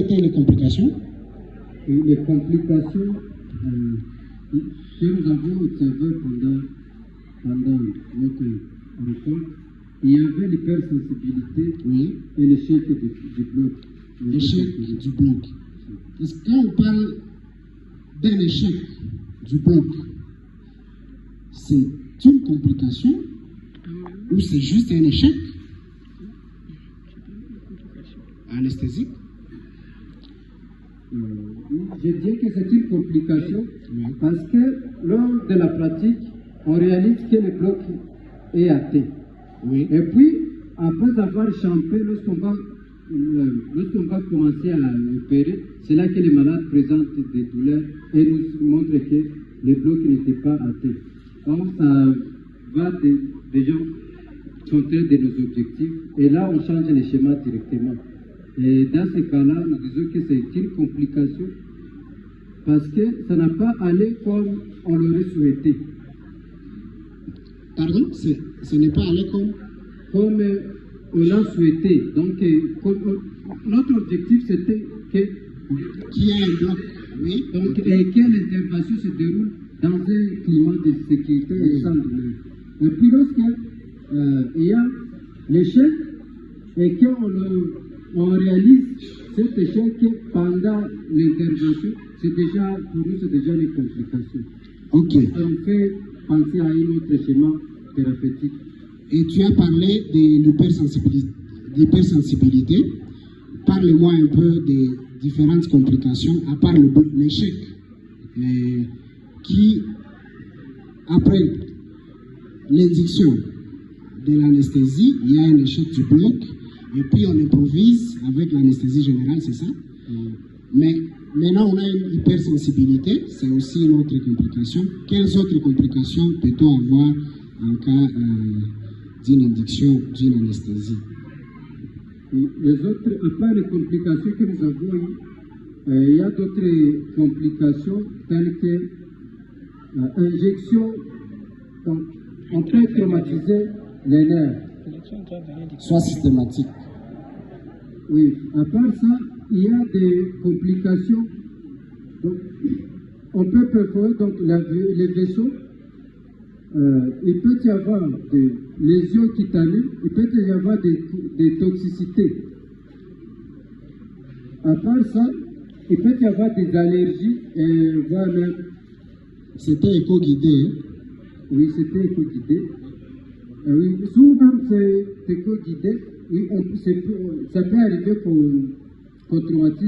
étaient les complications? Et les complications que nous avons observées pendant notre rencontre, il y avait l'hypersensibilité et l'échec du bloc. L'échec du bloc. Parce que quand on parle d'un échec du bloc, c'est une complication ou c'est juste un échec anesthésique? Je dirais que c'est une complication parce que lors de la pratique, on réalise que le bloc est atteint. Oui. Et puis, après avoir champé, lorsqu'on va commencer à opérer, c'est là que les malades présentent des douleurs et nous montrent que le bloc n'était pas atteint. Donc, ça va déjà contraire de nos objectifs. Et là, on change les schémas directement. Et dans ce cas-là, nous disons que c'est une complication parce que ça n'a pas allé comme on l'aurait souhaité. Pardon? Ce n'est pas allé comme on l'a souhaité. Donc, notre objectif, c'était qu'il y ait un bloc. Oui. Donc, et que l'intervention se déroule dans un climat de sécurité et sans douleur. Et puis, lorsqu'il y a l'échec et qu'on réalise cet échec pendant l'intervention, c'est déjà, pour nous, c'est déjà une complication. Ok. On fait penser à un autre schéma thérapeutique. Et tu as parlé de l'hypersensibilité. Parle-moi un peu des différentes complications, à part l'échec, qui, après l'injection de l'anesthésie, il y a un échec du bloc, et puis on improvise avec l'anesthésie générale, c'est ça? Mais maintenant, on a une hypersensibilité, c'est aussi une autre complication. Quelles autres complications peut-on avoir en cas d'une induction d'une anesthésie? Les autres, à part les complications que nous avons eues, il y a d'autres complications telles que injection, on peut traumatiser les nerfs. Soit systématique. Oui, à part ça, il y a des complications. Donc, on peut perforer donc, les vaisseaux. Il peut y avoir des lésions cutanées, il peut y avoir des toxicités. À part ça, il peut y avoir des allergies et voire même. C'était éco-guidé. Oui, c'était éco-guidé. Oui, souvent c'est éco-guidé. Oui, ça peut arriver qu'on traumatise